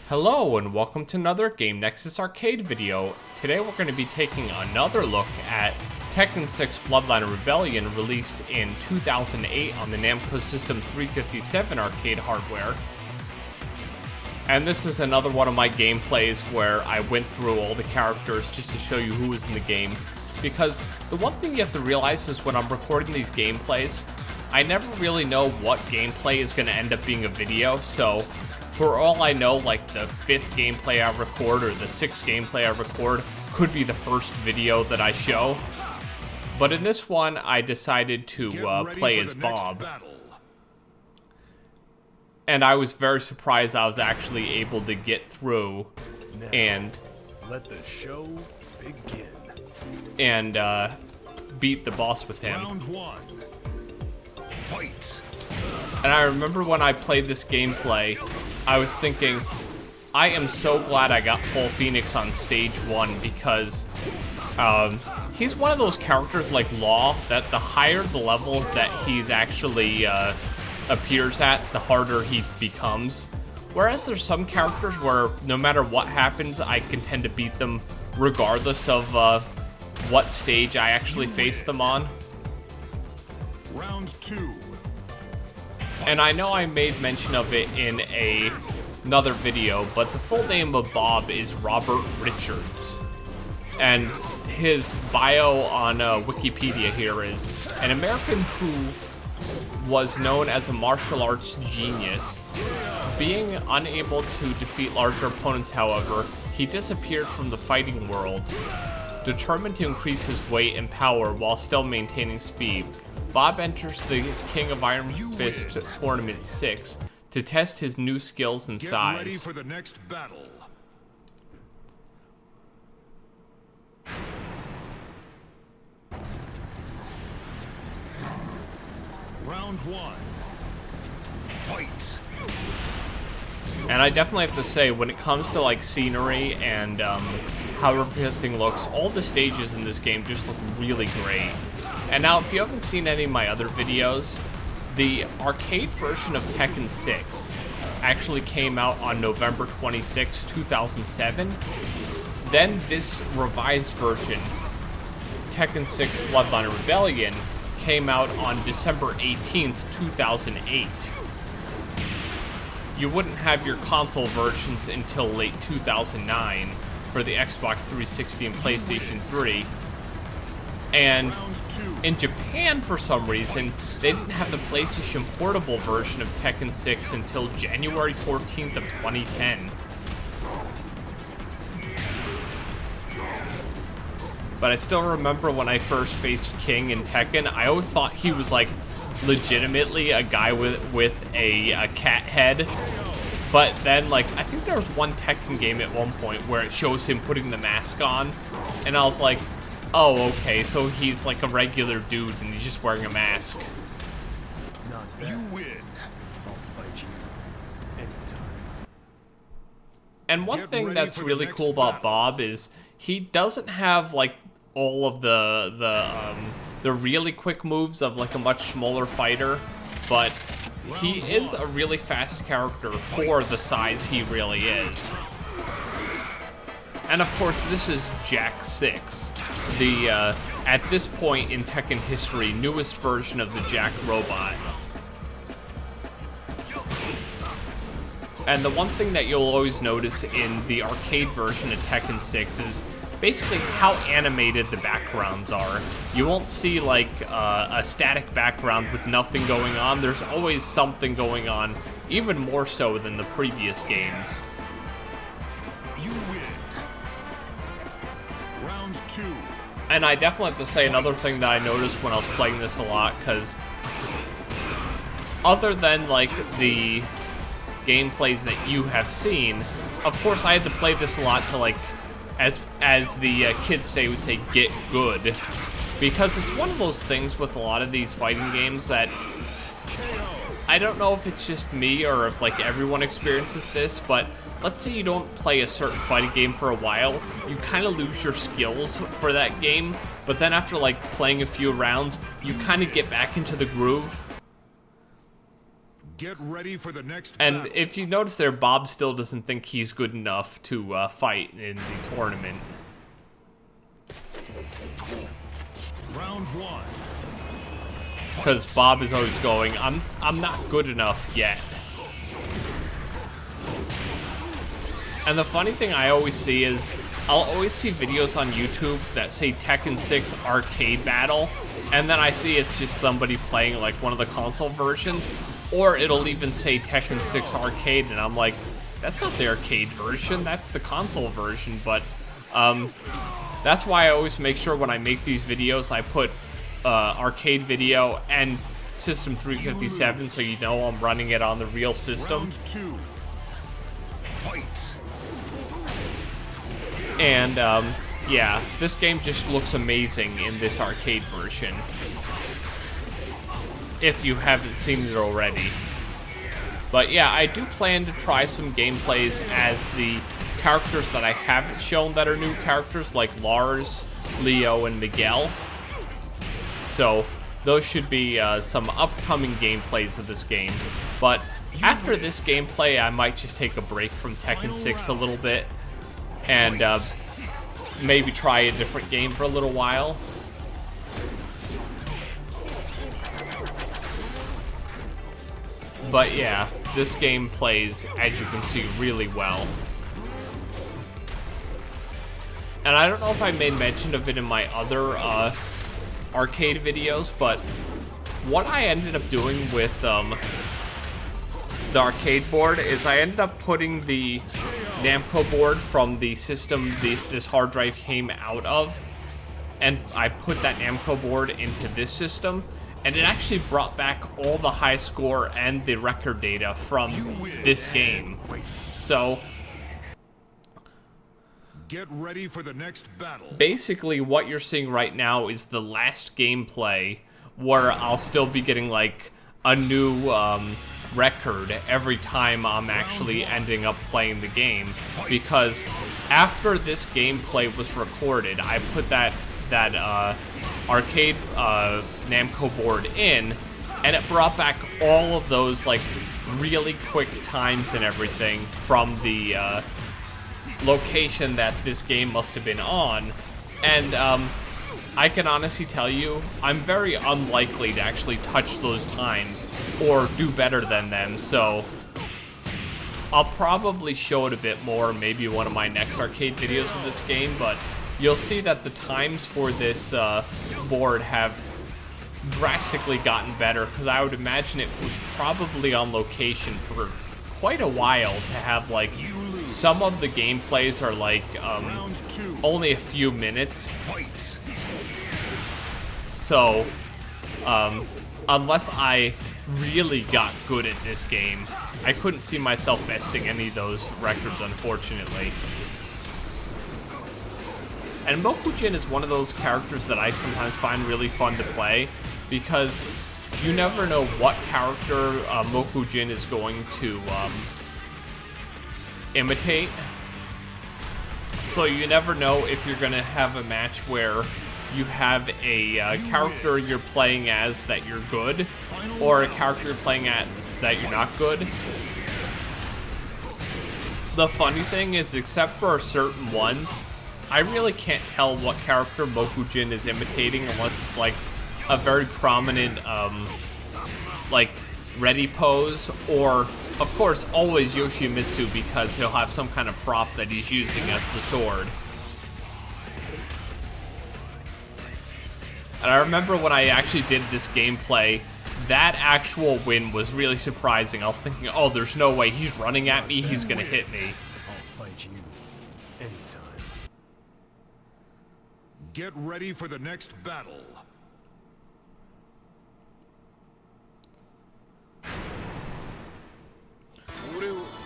Hello and welcome to another Game Nexus arcade video. Today we're going to be taking another look at Tekken 6 Bloodline Rebellion, released in 2008 on the Namco System 357 arcade hardware. And this is another one of my gameplays where I went through all the characters just to show you who was in the game. Because the one thing you have to realize is when I'm recording these gameplays, I never really know what gameplay is going to end up being a video, so for all I know, like the 5th gameplay I record or the 6th gameplay I record could be the first video that I show. But in this one, I decided to play as Bob. And I was very surprised I was actually able to get through and let the show begin. And beat the boss with him. Round 1. Fight. And I remember when I played this gameplay, I was thinking, I am so glad I got full Phoenix on stage 1 because he's one of those characters like Law that the higher the level that he's actually appears at, the harder he becomes. Whereas there's some characters where no matter what happens, I can tend to beat them regardless of what stage I actually face them on. Round 2. And I know I made mention of it in another video, but the full name of Bob is Robert Richards. And his bio on Wikipedia here is an American who was known as a martial arts genius. Being unable to defeat larger opponents, however, he disappeared from the fighting world. Determined to increase his weight and power while still maintaining speed, Bob enters the King of Iron Fist Tournament 6 to test his new skills and size. Get ready for the next battle. Round 1. Fight. And I definitely have to say, when it comes to like scenery and how everything looks, all the stages in this game just look really great. And now, if you haven't seen any of my other videos, the arcade version of Tekken 6 actually came out on November 26, 2007. Then this revised version, Tekken 6 Bloodline Rebellion, came out on December 18th, 2008. You wouldn't have your console versions until late 2009 for the Xbox 360 and PlayStation 3. And in Japan, for some reason, they didn't have the PlayStation Portable version of Tekken 6 until January 14th of 2010. But I still remember when I first faced King in Tekken, I always thought he was like legitimately a guy with a cat head. But then, like, I think there was one Tekken game at one point where it shows him putting the mask on, and I was like, oh, okay, so he's like a regular dude and he's just wearing a mask. You win. I'll fight you anytime. And one thing that's really cool about Bob is he doesn't have like all of the really quick moves of like a much smaller fighter, but he is a really fast character for the size he really is. And of course, this is Jack 6, the, at this point in Tekken history, newest version of the Jack robot. And the one thing that you'll always notice in the arcade version of Tekken 6 is basically how animated the backgrounds are. You won't see like a static background with nothing going on. There's always something going on, even more so than the previous games. You win. Round 2. And I definitely have to say another thing that I noticed when I was playing this a lot, because other than like the gameplays that you have seen, of course I had to play this a lot to like, as the kids today would say, get good. Because it's one of those things with a lot of these fighting games that I don't know if it's just me or if like everyone experiences this, but let's say you don't play a certain fighting game for a while, you kind of lose your skills for that game, but then after like playing a few rounds, you kind of get back into the groove. Get ready for the next And battle. if you notice there, Bob still doesn't think he's good enough to fight in the tournament. Round 1. Because Bob is always going, I'm not good enough yet. And the funny thing I always see is, I'll always see videos on YouTube that say Tekken 6 arcade battle, and then I see it's just somebody playing like one of the console versions, or it'll even say Tekken 6 arcade, and I'm like, that's not the arcade version, that's the console version. But that's why I always make sure when I make these videos I put arcade video and System 357, so you know I'm running it on the real system. Round 2. Fight. And yeah, this game just looks amazing in this arcade version, if you haven't seen it already. But yeah, I do plan to try some gameplays as the characters that I haven't shown that are new characters, like Lars, Leo, and Miguel. So those should be some upcoming gameplays of this game. But after this gameplay, I might just take a break from Tekken 6 a little bit and maybe try a different game for a little while. But yeah, this game plays, as you can see, really well. And I don't know if I made mention of it in my other arcade videos, but what I ended up doing with the arcade board is I ended up putting the Namco board from the system this hard drive came out of, and I put that Namco board into this system, and it actually brought back all the high score and the record data from this game. So Get ready for the next battle. basically what you're seeing right now is the last gameplay, where I'll still be getting like a new record every time I'm actually ending up playing the game, because after this gameplay was recorded, I put that arcade Namco board in, and it brought back all of those like really quick times and everything from the location that this game must have been on. And I can honestly tell you, I'm very unlikely to actually touch those times or do better than them, so I'll probably show it a bit more, maybe one of my next arcade videos of this game, but you'll see that the times for this board have drastically gotten better, because I would imagine it was probably on location for quite a while to have, like, some of the gameplays are like only a few minutes. So unless I really got good at this game, I couldn't see myself besting any of those records, unfortunately. And Mokujin is one of those characters that I sometimes find really fun to play, because you never know what character Mokujin is going to imitate. So you never know if you're going to have a match where you have a character you're playing as that you're good, or a character you're playing as that you're not good. The funny thing is, except for certain ones, I really can't tell what character Mokujin is imitating unless it's like a very prominent like ready pose, or of course always Yoshimitsu, because he'll have some kind of prop that he's using as the sword. And I remember when I actually did this gameplay, that actual win was really surprising. I was thinking, oh, there's no way he's running at me, he's gonna hit me. I'll fight you anytime. Get ready for the next battle.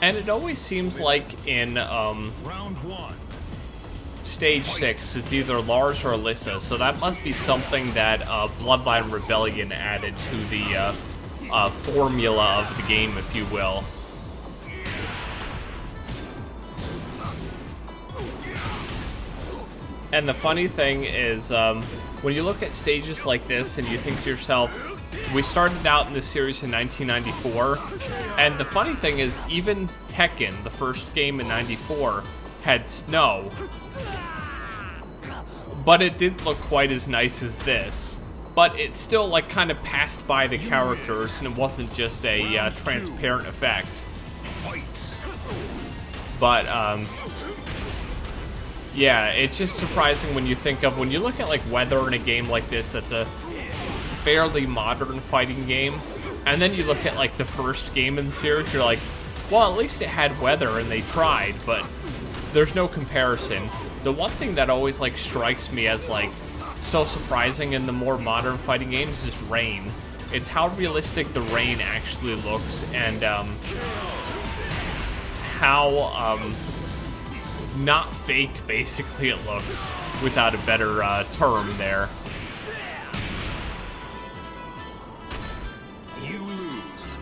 And it always seems like in Round 1. Stage 6, it's either Lars or Alyssa, so that must be something that Bloodline Rebellion added to the formula of the game, if you will. And the funny thing is, when you look at stages like this and you think to yourself, We started out in this series in 1994, and the funny thing is, even Tekken, the first game in 94, had snow, but it didn't look quite as nice as this. But it still, like, kind of passed by the characters, and it wasn't just a transparent effect. But, yeah, it's just surprising when you think of, when you look at, like, weather in a game like this that's a fairly modern fighting game, and then you look at, like, the first game in the series, you're like, well, at least it had weather and they tried, but there's no comparison. The one thing that always, like, strikes me as, like, so surprising in the more modern fighting games is rain. It's how realistic the rain actually looks, and how not fake basically it looks, without a better term there. You lose.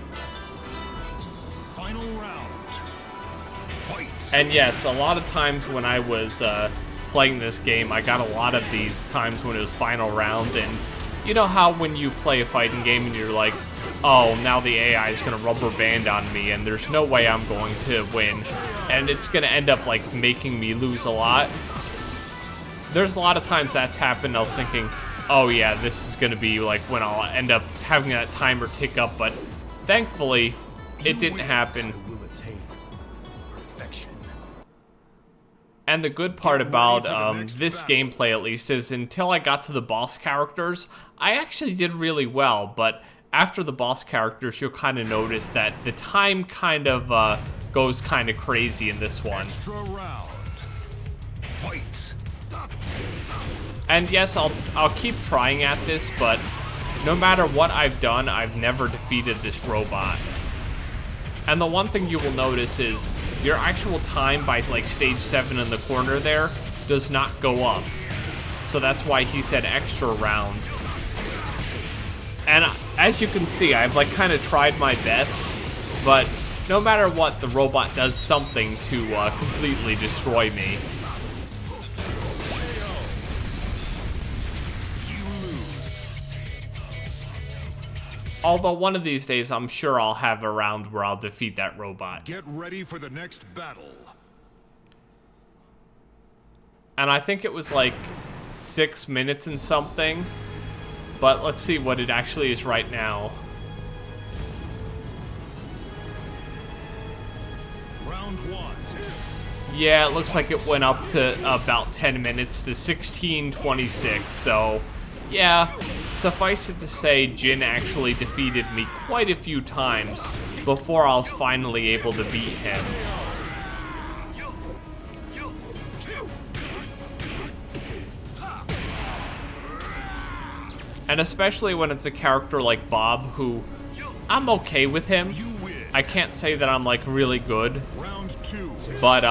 Final round. Fight. And yes, a lot of times when I was playing this game, I got a lot of these times when it was final round, and you know how when you play a fighting game and you're like, oh, now the AI is going to rubber band on me and there's no way I'm going to win, and it's going to end up like making me lose a lot. There's a lot of times that's happened. I was thinking, oh yeah, this is going to be like when I'll end up having that timer tick up, but thankfully it didn't happen. And the good part about this gameplay, at least, is until I got to the boss characters, I actually did really well. But after the boss characters, you'll kind of notice that the time kind of goes kind of crazy in this one. Extra round. Fight. And yes, I'll keep trying at this, but no matter what I've done, I've never defeated this robot. And the one thing you will notice is your actual time by like stage 7 in the corner there does not go up. So that's why he said extra round. And as you can see, I've like kind of tried my best, but no matter what, the robot does something to completely destroy me. Although one of these days, I'm sure I'll have a round where I'll defeat that robot. Get ready for the next battle. And I think it was like 6 minutes and something. But let's see what it actually is right now. Round 1. Yeah, it looks like it went up to about 10 minutes to 16:26, so yeah, suffice it to say, Jin actually defeated me quite a few times before I was finally able to beat him. And especially when it's a character like Bob, who I'm okay with him. I can't say that I'm like really good, but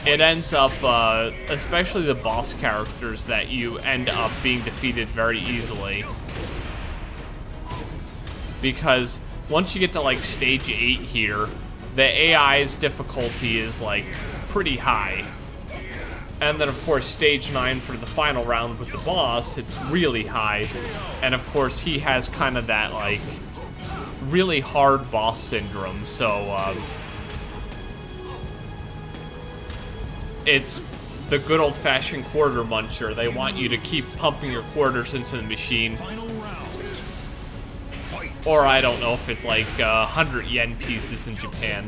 it ends up, especially the boss characters, that you end up being defeated very easily. Because once you get to like stage 8 here, the AI's difficulty is like pretty high. And then of course stage 9 for the final round with the boss, it's really high. And of course he has kind of that like really hard boss syndrome, so it's the good old-fashioned quarter muncher. They want you to keep pumping your quarters into the machine. Or I don't know if it's like 100 yen pieces in Japan.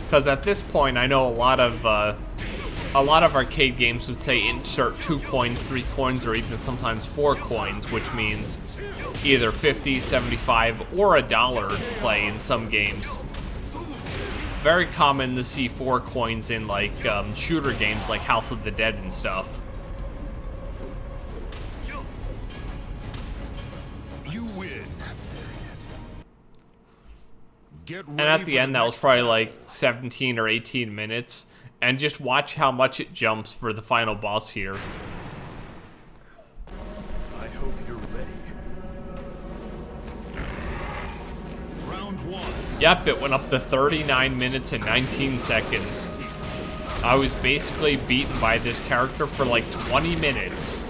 Because at this point, I know a lot of arcade games would say insert 2 coins, 3 coins, or even sometimes 4 coins, which means either 50, 75, or $1 to play in some games. Very common to see 4 coins in like shooter games like House of the Dead and stuff. You win. And at the end, that was probably like 17 or 18 minutes. And just watch how much it jumps for the final boss here. I hope you're ready. Round 1. Yep, it went up to 39 minutes and 19 seconds. I was basically beaten by this character for like 20 minutes.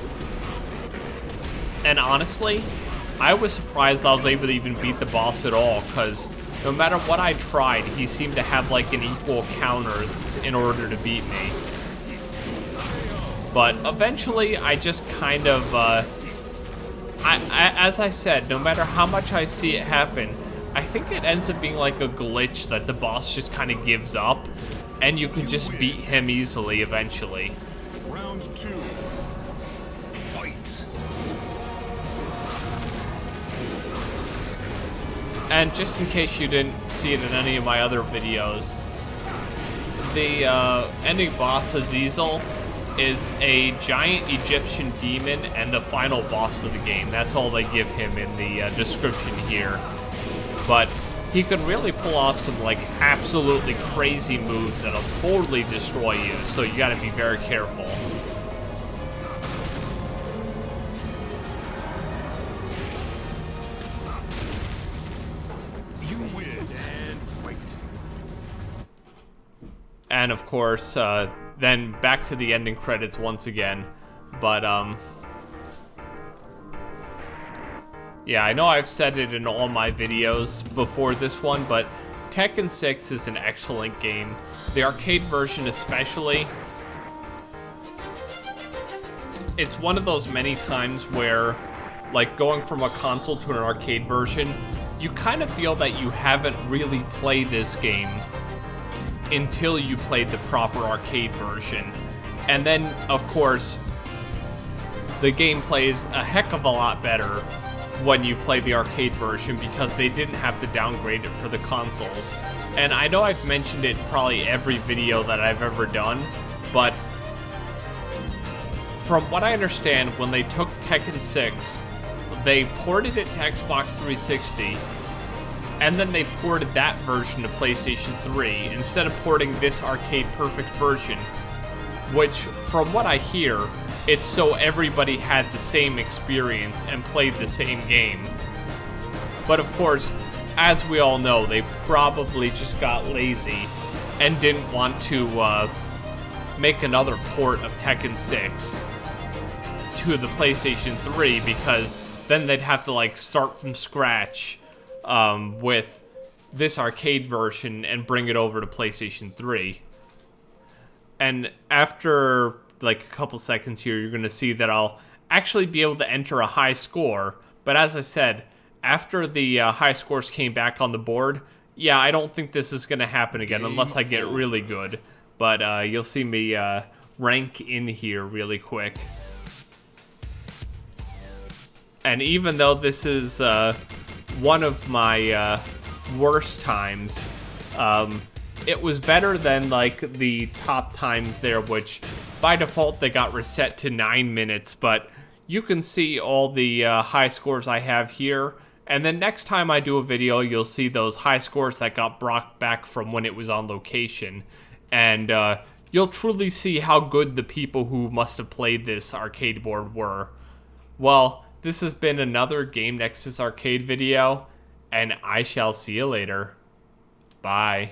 And honestly, I was surprised I was able to even beat the boss at all, because no matter what I tried, he seemed to have like an equal counter in order to beat me. But eventually, I just kind of, as I said, no matter how much I see it happen, I think it ends up being like a glitch that the boss just kind of gives up, and you can just beat him easily eventually. Round 2. Fight. And just in case you didn't see it in any of my other videos, the ending boss, Azazel, is a giant Egyptian demon and the final boss of the game. That's all they give him in the description here. But he can really pull off some like absolutely crazy moves that'll totally destroy you, so you gotta be very careful. You win and wait. And of course, then back to the ending credits once again. But yeah, I know I've said it in all my videos before this one, but Tekken 6 is an excellent game. The arcade version especially. It's one of those many times where, like, going from a console to an arcade version, you kind of feel that you haven't really played this game until you played the proper arcade version. And then, of course, the game plays a heck of a lot better when you play the arcade version because they didn't have to downgrade it for the consoles. And I know I've mentioned it in probably every video that I've ever done, but from what I understand, when they took Tekken 6, they ported it to Xbox 360, and then they ported that version to PlayStation 3 instead of porting this arcade perfect version, which, from what I hear, it's so everybody had the same experience and played the same game. But of course, as we all know, they probably just got lazy and didn't want to make another port of Tekken 6 to the PlayStation 3, because then they'd have to like start from scratch with this arcade version and bring it over to PlayStation 3. And after like a couple seconds here, you're going to see that I'll actually be able to enter a high score. But as I said, after the high scores came back on the board, yeah, I don't think this is going to happen again unless I get really good. But you'll see me rank in here really quick. And even though this is one of my worst times, it was better than like the top times there, which by default they got reset to 9 minutes. But you can see all the high scores I have here, and then next time I do a video, you'll see those high scores that got brought back from when it was on location, and you'll truly see how good the people who must have played this arcade board were. Well, this has been another Game Nexus arcade video, and I shall see you later. Bye.